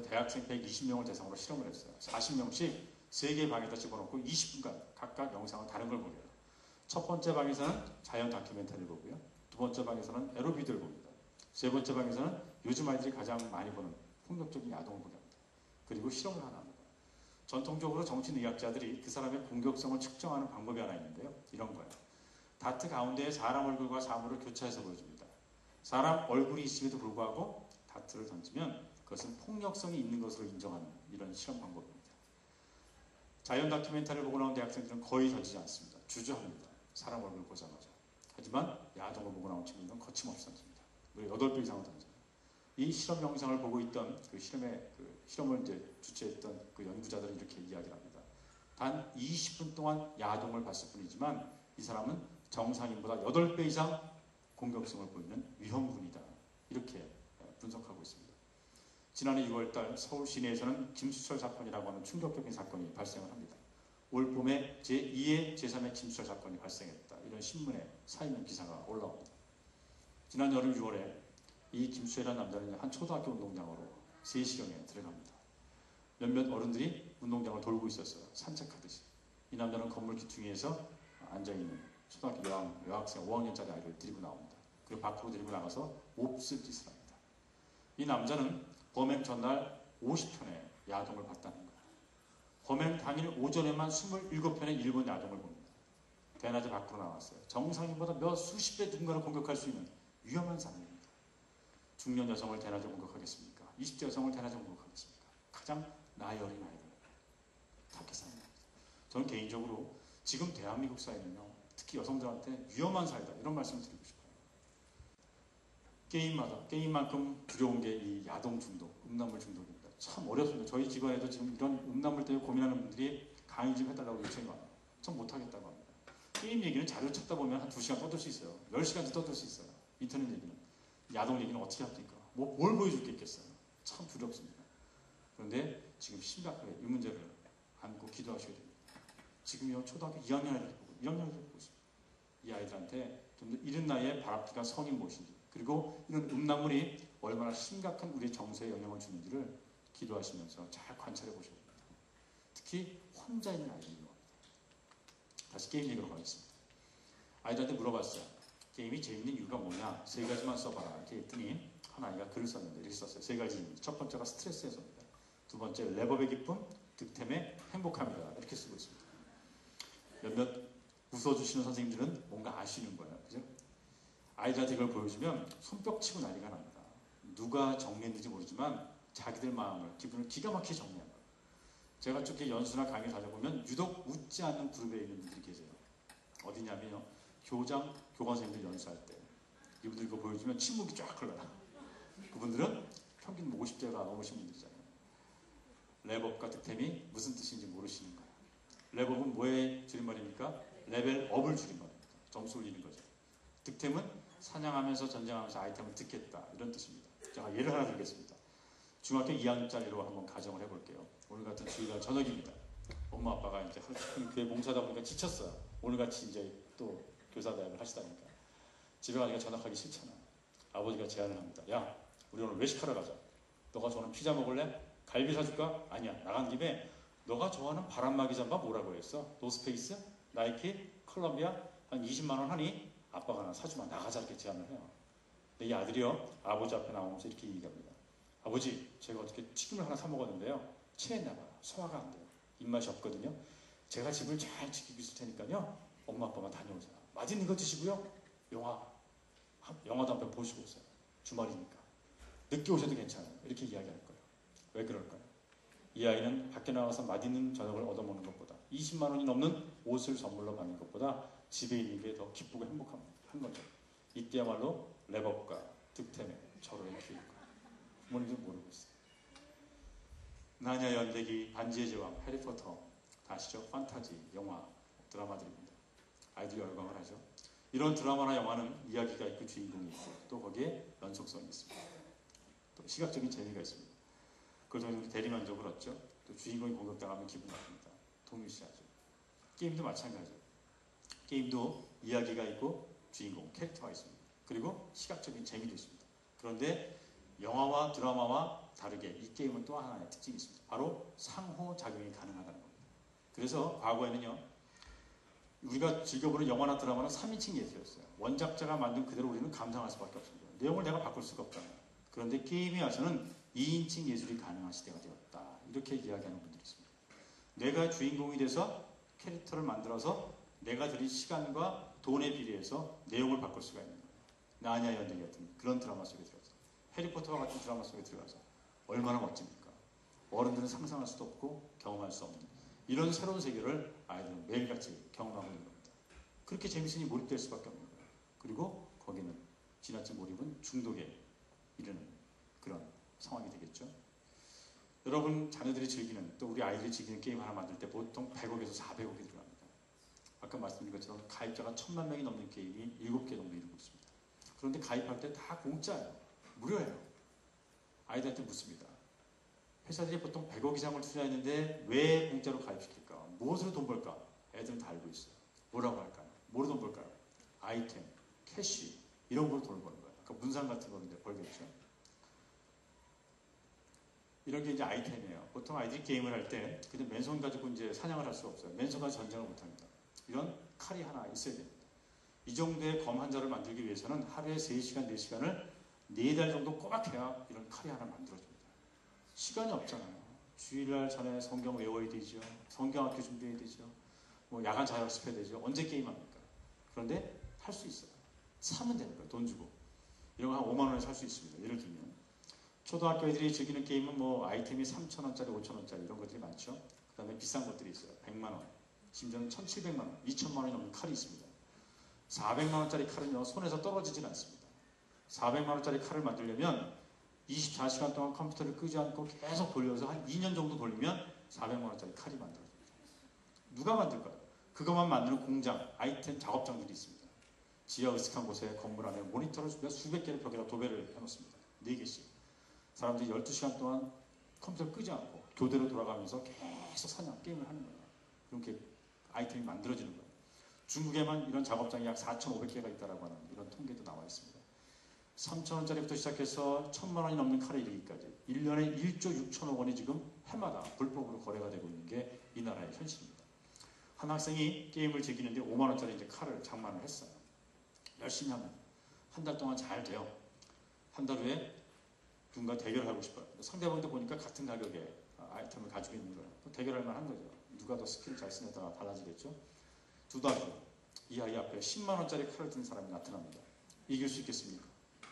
대학생 120명을 대상으로 실험을 했어요. 40명씩 3개의 방에다 집어넣고 20분간 각각 영상을 다른 걸 보게 해요. 첫 번째 방에서는 자연 다큐멘터리를 보고요. 두 번째 방에서는 에로비디오를 봅니다. 세 번째 방에서는 요즘 아이들이 가장 많이 보는 폭력적인 야동을 보게 합니다. 그리고 실험을 하나 합니다. 전통적으로 정신의학자들이 그 사람의 공격성을 측정하는 방법이 하나 있는데요. 이런 거예요. 다트 가운데에 사람 얼굴과 사물을 교차해서 보여줍니다. 사람 얼굴이 있음에도 불구하고 다트를 던지면 그것은 폭력성이 있는 것으로 인정하는 이런 실험 방법입니다. 자연 다큐멘터리를 보고 나온 대학생들은 거의 던지지 않습니다. 주저합니다. 사람 얼굴 보자마자. 하지만 야동을 보고 나온 친구들은 거침없이 던집니다. 무려 8배 이상을 던져요. 이 실험 영상을 보고 있던 그 실험을 이제 주최했던 그 연구자들은 이렇게 이야기를 합니다. 단 20분 동안 야동을 봤을 뿐이지만 이 사람은 정상인보다 8배 이상 공격성을 보이는 위험군이다. 이렇게 분석하고 있습니다. 지난해 6월달 서울 시내에서는 김수철 사건이라고 하는 충격적인 사건이 발생을 합니다. 올 봄에 제2의 제3의 김수철 사건이 발생했다. 이런 신문에 사이면 기사가 올라옵니다. 지난 여름 6월에 이 김수철이라는 남자는 한 초등학교 운동장으로 3시경에 들어갑니다. 몇몇 어른들이 운동장을 돌고 있었어요. 산책하듯이. 이 남자는 건물 기퉁이에서 앉아있는 초등학교 여학생 5학년짜리 아이를 데리고 나옵니다. 그리고 밖으로 데리고 나가서 몹쓸 짓을 합니다. 이 남자는 범행 전날 50편의 야동을 봤다는 거예요. 범행 당일 오전에만 27편의 일본 야동을 봅니다. 대낮에 밖으로 나왔어요. 정상인보다 몇 수십 배 누군가를 공격할 수 있는 위험한 사람입니다. 중년 여성을 대낮에 공격하겠습니까? 20대 여성을 대낮에 공격하겠습니까? 가장 나이 어린 아이들 그렇게 사용합니다. 저는 개인적으로 지금 대한민국 사회는요, 특히 여성들한테 위험한 사회다 이런 말씀을 드리고 싶어요. 게임만큼 두려운 게 이 야동 중독, 음란물 중독입니다. 참 어렵습니다. 저희 집안에도 지금 이런 음란물 때문에 고민하는 분들이 강의 좀 해달라고 요청이 많아요. 전 못하겠다고 합니다. 게임 얘기는 자료 찾다 보면 한 2시간 떠들 수 있어요. 10시간도 떠들 수 있어요. 인터넷 얘기는. 야동 얘기는 어떻게 합니까? 뭘 보여줄 게 있겠어요? 참 두렵습니다. 그런데 지금 심각하게 이 문제를 안고 기도하셔야 됩니다. 지금요, 초등학교 2학년 아이들 보고, 1학년 아이들 보고 있습니다. 이 아이들한테 좀 더 이른 나이에 바람직한 성이 무엇인지, 그리고 이런 음란물이 얼마나 심각한 우리 정서에 영향을 주는지를 기도하시면서 잘 관찰해 보셔야 됩니다. 특히 혼자 있는 아이들이 합니다. 다시 게임 얘기로 가겠습니다. 아이들한테 물어봤어요. 게임이 재밌는 이유가 뭐냐? 3가지만 써봐라. 이렇게 했더니 한 아이가 글을 썼는데 이렇게 썼어요. 3가지. 첫 번째가 스트레스 해소입니다. 두 번째 레버의 기쁨, 득템의 행복함이다. 이렇게 쓰고 있습니다. 몇몇 웃어주시는 선생님들은 뭔가 아시는 거예요. 그죠? 아이들한테 이걸 보여주면 손뼉 치고 난리가 납니다. 누가 정리했는지 모르지만 자기들 마음을, 기분을 기가 막히게 정리한 거예요. 제가 쭉 연수나 강의 다녀보면 유독 웃지 않는 그룹에 있는 분들이 계세요. 어디냐면요. 교장, 교관 선생님들 연수할 때 이분들 이거 보여주면 침묵이 쫙 흘러요. 그분들은 평균 50대가 넘으신 분들이잖아요. 랩업과 득템이 무슨 뜻인지 모르시는 거예요. 랩업은 뭐의 줄임말입니까? 레벨업을 줄임말입니다. 점수 올리는 거죠. 득템은 사냥하면서 전쟁하면서 아이템을 득했다. 이런 뜻입니다. 제가 예를 하나 들겠습니다. 중학교 2학년짜리로 한번 가정을 해볼게요. 오늘 같은 주일날 저녁입니다. 엄마 아빠가 이제 하루 종일 교회 봉사하다 보니까 지쳤어요. 오늘같이 이제 또 교사대학을 하시다니까. 집에 가니까 전학하기 싫잖아. 아버지가 제안을 합니다. 야, 우리 오늘 외식하러 가자. 너가 좋아하는 피자 먹을래? 갈비 사줄까? 아니야. 나간 김에 너가 좋아하는 바람막이 잠바 뭐라고 했어? 노스페이스? 나이키? 콜롬비아? 한 20만 원 하니? 아빠가 나 사주면 나가자 이렇게 제안을 해요. 근데 이 아들이요. 아버지 앞에 나오면서 이렇게 얘기합니다. 아버지, 제가 어떻게 튀김을 하나 사 먹었는데요. 체했나봐요. 소화가 안 돼요. 입맛이 없거든요. 제가 집을 잘 지키고 있을 테니까요. 엄마 아빠만 다녀오세요. 맛있는 거 드시고요. 영화도 한 편 보시고 오세요. 주말이니까. 늦게 오셔도 괜찮아요. 이렇게 이야기할 거예요. 왜 그럴까요? 이 아이는 밖에 나가서 맛있는 저녁을 얻어먹는 것보다 20만 원이 넘는 옷을 선물로 받는 것보다 집에 있는 게 더 기쁘고 행복한 거죠. 이때야말로 랩업과 득템의 절호의 기회일 거예요. 부모님도 모르고 있어요. 나냐 연대기, 반지의 제왕, 해리포터 다 아시죠? 판타지, 영화, 드라마들입니다. 아이들이 열광을 하죠. 이런 드라마나 영화는 이야기가 있고 주인공이 있고 또 거기에 연속성이 있습니다. 또 시각적인 재미가 있습니다. 그걸 통해서 대리만족을 얻죠. 또 주인공이 공격당하면 기분 나쁩니다. 동일시하죠. 게임도 마찬가지예요. 게임도 이야기가 있고 주인공, 캐릭터가 있습니다. 그리고 시각적인 재미도 있습니다. 그런데 영화와 드라마와 다르게 이 게임은 또 하나의 특징이 있습니다. 바로 상호작용이 가능하다는 겁니다. 그래서 과거에는요, 우리가 즐겨보는 영화나 드라마는 3인칭 예술이었어요. 원작자가 만든 그대로 우리는 감상할 수밖에 없습니다. 내용을 내가 바꿀 수가 없잖아요. 그런데 게임에 와서는 2인칭 예술이 가능한 시대가 되었다. 이렇게 이야기하는 분들이 있습니다. 내가 주인공이 돼서 캐릭터를 만들어서 내가 들인 시간과 돈에 비례해서 내용을 바꿀 수가 있는 거예요. 나냐 연대기 같은 그런 드라마 속에 들어가서, 해리포터와 같은 드라마 속에 들어가서 얼마나 멋집니까? 어른들은 상상할 수도 없고 경험할 수 없는 이런 새로운 세계를 아이들은 매일같이 경험하고 있는 겁니다. 그렇게 재밌으니 몰입될 수밖에 없는 거예요. 그리고 거기는 지나친 몰입은 중독에 이르는 그런 상황이 되겠죠. 여러분 자녀들이 즐기는, 또 우리 아이들이 즐기는 게임 하나 만들 때 보통 100억에서 400억이 들어갑니다. 아까 말씀드린 것처럼 가입자가 1000만 명이 넘는 게임이 7개 정도 이루고 있습니다. 그런데 가입할 때 다 공짜예요. 무료예요. 아이들한테 묻습니다. 회사들이 보통 100억 이상을 투자했는데 왜 공짜로 가입시킬까? 무엇으로 돈 벌까? 애들은 다 알고 있어요. 뭐라고 할까요? 뭐로 돈 벌까요? 아이템, 캐시 이런 걸로 돈을 버는 거예요. 그러니까 문상 같은 거인데 벌겠죠. 이런 게 이제 아이템이에요. 보통 아이들이 게임을 할 때 그냥 맨손 가지고 이제 사냥을 할 수가 없어요. 맨손 가지고 전쟁을 못 합니다. 이런 칼이 하나 있어야 됩니다. 이 정도의 검 한 자를 만들기 위해서는 하루에 3시간, 4시간을 4달 정도 꼬박 해야 이런 칼이 하나 만들어집니다. 시간이 없잖아요. 주일날 전에 성경 외워야 되죠. 성경학교 준비해야 되죠. 뭐 야간 자율학습해야 되죠. 언제 게임합니까? 그런데 할 수 있어요. 사면 되는 거예요. 돈 주고. 이런 거 한 5만 원에 살 수 있습니다. 예를 들면 초등학교 애들이 즐기는 게임은 뭐 아이템이 3,000원짜리, 5,000원짜리 이런 것들이 많죠. 그 다음에 비싼 것들이 있어요. 100만 원, 심지어는 1,700만 원, 2,000만 원이 넘는 칼이 있습니다. 400만 원짜리 칼은요, 손에서 떨어지질 않습니다. 400만 원짜리 칼을 만들려면 24시간 동안 컴퓨터를 끄지 않고 계속 돌려서 한 2년 정도 돌리면 400만 원짜리 칼이 만들어집니다. 누가 만들까요? 그것만 만드는 공장, 아이템 작업장들이 있습니다. 지하 으슥한 곳에 건물 안에 모니터를 수백 개를 벽에다 도배를 해놓습니다. 4개씩. 사람들이 12시간 동안 컴퓨터를 끄지 않고 교대로 돌아가면서 계속 사냥, 게임을 하는 거예요. 이렇게 아이템이 만들어지는 거예요. 중국에만 이런 작업장이 약 4,500개가 있다고 하는 이런 통계도 나와 있습니다. 3,000원짜리부터 시작해서 1,000만 원이 넘는 칼에 이르기까지 1년에 1조 6천억 원이 지금 해마다 불법으로 거래가 되고 있는 게 이 나라의 현실입니다. 한 학생이 게임을 즐기는데 5만 원짜리 이제 칼을 장만을 했어요. 열심히 하면 한 달 동안 잘 돼요. 한 달 후에 누군가 대결을 하고 싶어요. 상대방도 보니까 같은 가격의 아이템을 가지고 있는 거예요. 대결할 만한 거죠. 누가 더 스킬을 잘 쓰냐가 달라지겠죠. 2달 후 이 아이 앞에 10만 원짜리 칼을 든 사람이 나타납니다. 이길 수 있겠습니까?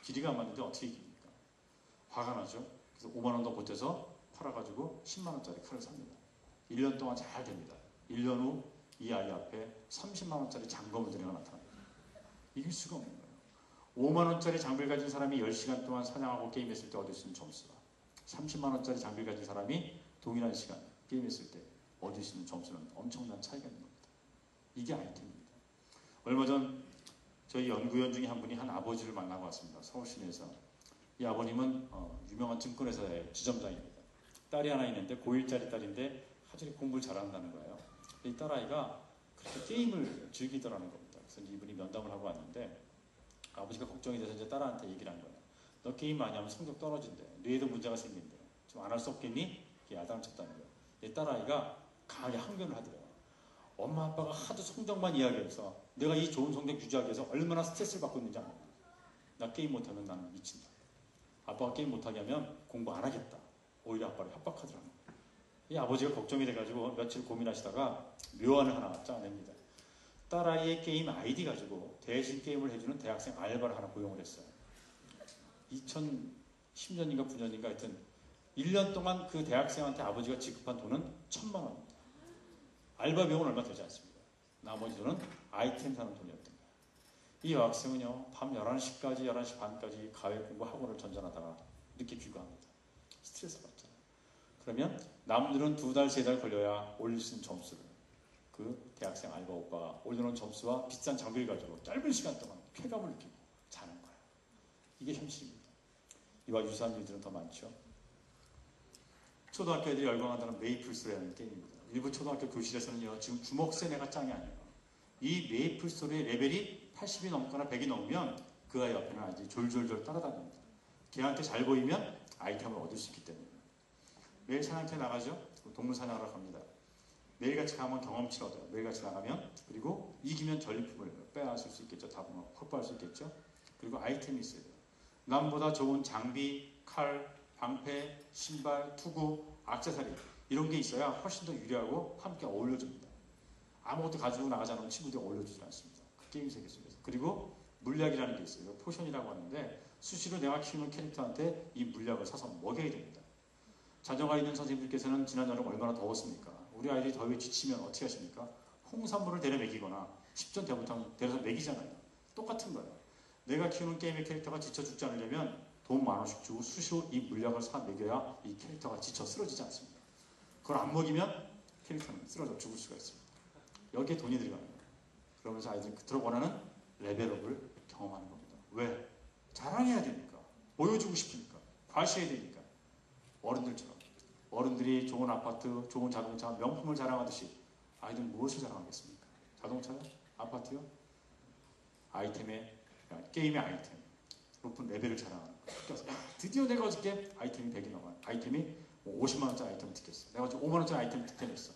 길이가 안 맞는데 어떻게 이깁니까? 화가 나죠. 그래서 5만 원 더 보태서 팔아가지고 10만 원짜리 칼을 삽니다. 1년 동안 잘 됩니다. 1년 후 이 아이 앞에 30만 원짜리 장검을 들이가 나타납니다. 이길 수가 없는 거예요. 5만 원짜리 장비를 가진 사람이 10시간 동안 사냥하고 게임했을 때 얻을 수 있는 점수가 30만 원짜리 장비를 가진 사람이 동일한 시간 게임했을 때 얻을 수 있는 점수는 엄청난 차이가 있는 겁니다. 이게 아이템입니다. 얼마 전 저희 연구원 중에 한 분이 한 아버지를 만나고 왔습니다. 서울 시내에서. 이 아버님은 유명한 증권회사의 지점장입니다. 딸이 하나 있는데 고1짜리 딸인데 하루 공부를 잘한다는 거예요. 이 딸아이가 그렇게 게임을 즐기더라는 겁니다. 그래서 이분이 면담을 하고 왔는데 아버지가 걱정이 돼서 이제 딸한테 얘기를 한 거예요. 너 게임 많이 하면 성적 떨어진대. 뇌에도 문제가 생긴대. 좀 안 할 수 없겠니? 이게 야단을 쳤다는 거예요. 이 딸아이가 강하게 항변을 하더래요. 엄마 아빠가 하도 성적만 이야기해서 내가 이 좋은 성적 유지하기 위해서 얼마나 스트레스를 받고 있는지 압니다. 나 게임 못하면 나는 미친다. 아빠가 게임 못하게 하면 공부 안 하겠다. 오히려 아빠를 협박하더라는 거예요. 이 아버지가 걱정이 돼가지고 며칠 고민하시다가 묘안을 하나 짜냅니다. 딸아이의 게임 아이디 가지고 대신 게임을 해주는 대학생 알바를 하나 고용을 했어요. 2010년인가 9년인가 하여튼 1년 동안 그 대학생한테 아버지가 지급한 돈은 1,000만 원입니다. 알바 비용은 얼마 되지 않습니다. 나머지 돈은 아이템 사는 돈이었던 거예요. 이 여학생은요, 밤 11시까지, 11시 반까지 가외 공부 학원을 전전하다가 늦게 귀가합니다. 스트레스 받잖아요. 그러면 남들은 2달, 3달 걸려야 올릴 수 있는 점수를 그 대학생 알바 오빠가 올려놓은 점수와 비싼 장비를 가지고 짧은 시간 동안 쾌감을 느끼고 자는 거예요. 이게 현실입니다. 이와 유사한 일들은 더 많죠. 초등학교 애들이 열광한다는 메이플스토리라는 게임입니다. 일부 초등학교 교실에서는요, 지금 주먹세네가 짱이 아니에요. 이 메이플스토리의 레벨이 80이 넘거나 100이 넘으면 그 아이 옆에는 아주 졸졸졸 따라다닙니다. 걔한테 잘 보이면 아이템을 얻을 수 있기 때문에. 매일 사냥터에 나가죠. 동물 사냥하러 갑니다. 매일같이 가면 경험치를 얻어요. 매일같이 나가면. 그리고 이기면 전리품을 빼앗을 수 있겠죠. 다 확보할 수 있겠죠. 그리고 아이템이 있어야 돼요. 남보다 좋은 장비, 칼, 방패, 신발, 투구, 액세서리 이런 게 있어야 훨씬 더 유리하고 함께 어울려줍니다. 아무것도 가지고 나가지 않으면 친구들이 어울려주지 않습니다. 그 게임 세계 속에서. 그리고 물약이라는 게 있어요. 포션이라고 하는데 수시로 내가 키우는 캐릭터한테 이 물약을 사서 먹여야 됩니다. 자녀가 있는 선생님들께서는 지난 여름 얼마나 더웠습니까? 우리 아이들이 더위에 지치면 어떻게 하십니까? 홍삼물을 데려 먹이거나 10전 대부탕 데려서 먹이잖아요. 똑같은 거예요. 내가 키우는 게임의 캐릭터가 지쳐 죽지 않으려면 돈 10,000원씩 주고 수시로 이 물약을 사 먹여야 이 캐릭터가 지쳐 쓰러지지 않습니다. 그걸 안 먹이면 캐릭터는 쓰러져 죽을 수가 있습니다. 여기에 돈이 들어가는 거예요. 그러면서 아이들이 그토록 원하는 레벨업을 경험하는 겁니다. 왜? 자랑해야 되니까. 보여주고 싶으니까. 과시해야 되니까. 어른들처럼. 어른들이 좋은 아파트, 좋은 자동차, 명품을 자랑하듯이 아이들은 무엇을 자랑하겠습니까? 자동차요? 아파트요? 아이템의, 게임의 아이템. 높은 레벨을 자랑하는 거예요. 그래서 드디어 내가 어저께 아이템이 100이 넘어요. 아이템이 50만원짜리 아이템을 득했어. 내가 어제 5만원짜리 아이템을 득해냈어.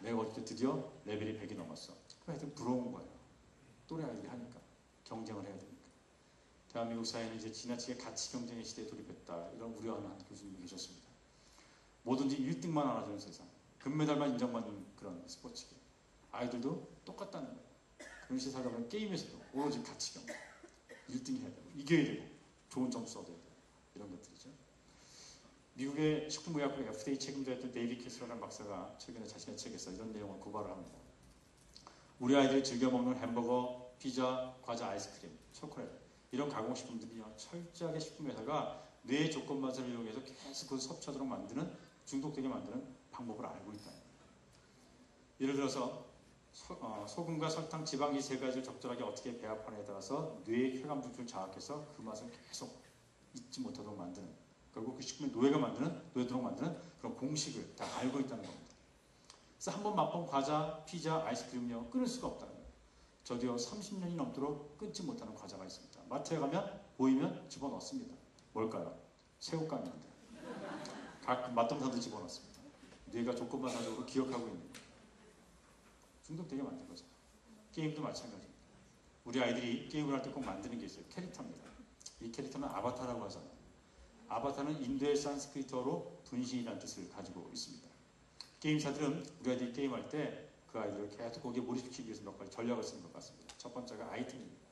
내가 어저께 드디어 레벨이 100이 넘었어. 그 아이들 부러운 거예요. 또래 아이들이 하니까. 경쟁을 해야 되니까. 대한민국 사회는 이제 지나치게 가치 경쟁의 시대에 돌입했다. 이런 우려하는 한 교수님이 계셨습니다. 뭐든지 1등만 알아주는 세상. 금메달만 인정받는 그런 스포츠계. 아이들도 똑같다는 거예요. 그런 시대에 살다 보면 게임에서도 오로지 가치 경쟁. 1등 해야 되고, 이겨야 되고, 좋은 점수 얻어야 되고, 이런 것들이죠. 미국의 식품의약국 FDA 책임자였던 데이비 캐슬러라는 박사가 최근에 자신의 책에서 이런 내용을 고발을 합니다. 우리 아이들이 즐겨 먹는 햄버거, 피자, 과자, 아이스크림, 초콜릿 이런 가공식품들이요 철저하게 식품회사가 뇌의 조건반사를 이용해서 계속 그것을 섭취하도록 만드는 중독되게 만드는 방법을 알고 있다. 예를 들어서 소금과 설탕, 지방 이 세 가지를 적절하게 어떻게 배합하느냐에 따라서 뇌의 혈관 분출을 자극해서 그 맛을 계속 잊지 못하도록 만드는 결국 그 식품의 노예도록 만드는 그런 공식을 다 알고 있다는 겁니다. 그래서 한번 맛본 과자, 피자, 아이스크림은요 끊을 수가 없다는 거예요. 저도요 30년이 넘도록 끊지 못하는 과자가 있습니다. 마트에 가면 보이면 집어넣습니다. 뭘까요? 새우깡인데 가끔 맛동산도 집어넣습니다. 뇌가 조건반사적으로 기억하고 있는 거예요. 중독되게 만든 거죠. 게임도 마찬가지입니다. 우리 아이들이 게임을 할 때 꼭 만드는 게 있어요. 캐릭터입니다. 이 캐릭터는 아바타라고 하잖아요. 아바타는 인도의 산스크리트어로 분신이라는 뜻을 가지고 있습니다. 게임사들은 우리 아이들이 게임할 때 그 아이들을 계속 거기에 몰입시키기 위해서 몇 가지 전략을 쓰는 것 같습니다. 첫 번째가 아이템입니다.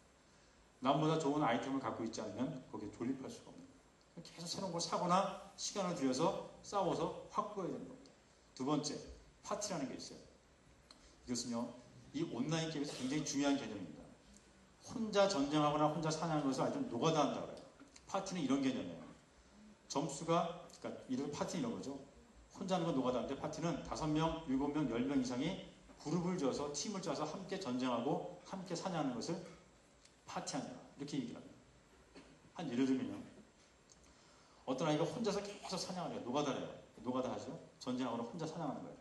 남보다 좋은 아이템을 갖고 있지 않으면 거기에 돌입할 수가 없는 거예요. 계속 새로운 걸 사거나 시간을 들여서 싸워서 확보해야 되는 겁니다. 두 번째, 파티라는 게 있어요. 이것은요, 이 온라인 게임에서 굉장히 중요한 개념입니다. 혼자 전쟁하거나 혼자 사냥하는 것을 아이들은 노가다 한다고 해요. 파티는 이런 개념이에요. 점수가, 그러니까 이런 파티 이런 거죠. 혼자 하는 건 노가다인데 파티는 5명, 7명, 10명 이상이 그룹을 지어서 팀을 짜서 함께 전쟁하고 함께 사냥하는 것을 파티한다. 이렇게 얘기를 합니다. 한 예를 들면요. 어떤 아이가 혼자서 계속 사냥을 해요. 노가다를 해요. 노가다 하죠. 전쟁하거나 혼자 사냥하는 거예요.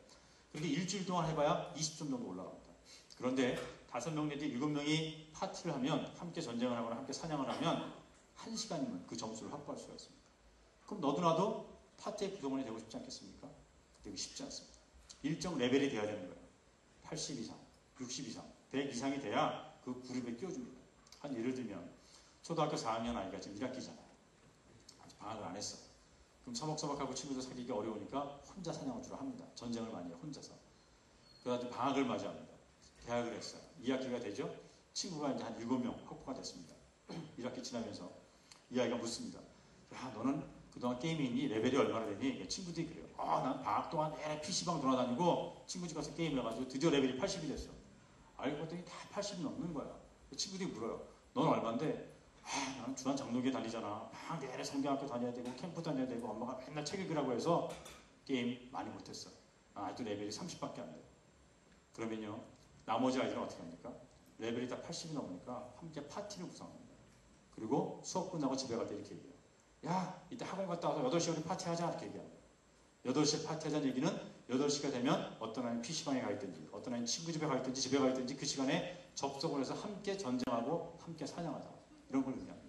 그렇게 일주일 동안 해봐야 20점 정도 올라갑니다. 그런데 5명 내지 7명이 파티를 하면 함께 전쟁을 하거나 함께 사냥을 하면 1시간이면 그 점수를 확보할 수가 있습니다. 그럼 너도 나도 파티의 구성원이 되고 싶지 않겠습니까? 되기 쉽지 않습니다. 일정 레벨이 돼야 되는 거예요. 80 이상, 60 이상, 100 이상이 돼야 그 그룹에 끼워줍니다. 한 예를 들면 초등학교 4학년 아이가 지금 1학기잖아요. 아직 방학을 안 했어. 그럼 서먹서먹하고 친구들 사귀기 어려우니까 혼자 사냥을 주로 합니다. 전쟁을 많이 해요. 혼자서. 그래가지고 방학을 맞이합니다. 계약을 했어요. 2학기가 되죠. 친구가 이제 한 7명 확보가 됐습니다. 1학기 지나면서 이 아이가 묻습니다. 야, 너는 그동안 게임이 있니? 레벨이 얼마나 되니? 친구들이 그래요. 난 방학 동안 내내 PC방 돌아다니고 친구 집 가서 게임을 해가지고 드디어 레벨이 80이 됐어. 알고 봤더니 다 80이 넘는 거야. 친구들이 물어요. 넌 얼만데? 나는 주한 장로교에 다니잖아. 막 내내 성경학교 다녀야 되고 캠프 다녀야 되고 엄마가 맨날 책 읽으라고 해서 게임 많이 못했어. 아직도 레벨이 30밖에 안 돼. 그러면요. 나머지 아이들은 어떻게 합니까? 레벨이 다 80이 넘으니까 함께 파티를 구성합니다. 그리고 수업 끝나고 집에 갈 때 이렇게 얘기해요. 야, 이때 학원 갔다 와서 8시에 우리 파티하자. 이렇게 얘기합니다. 8시에 파티하자는 얘기는 8시가 되면 어떤 아이는 PC방에 가 있든지 어떤 아이는 친구 집에 가 있든지 집에 가 있든지 그 시간에 접속을 해서 함께 전쟁하고 함께 사냥하자. 이런 걸 의미합니다.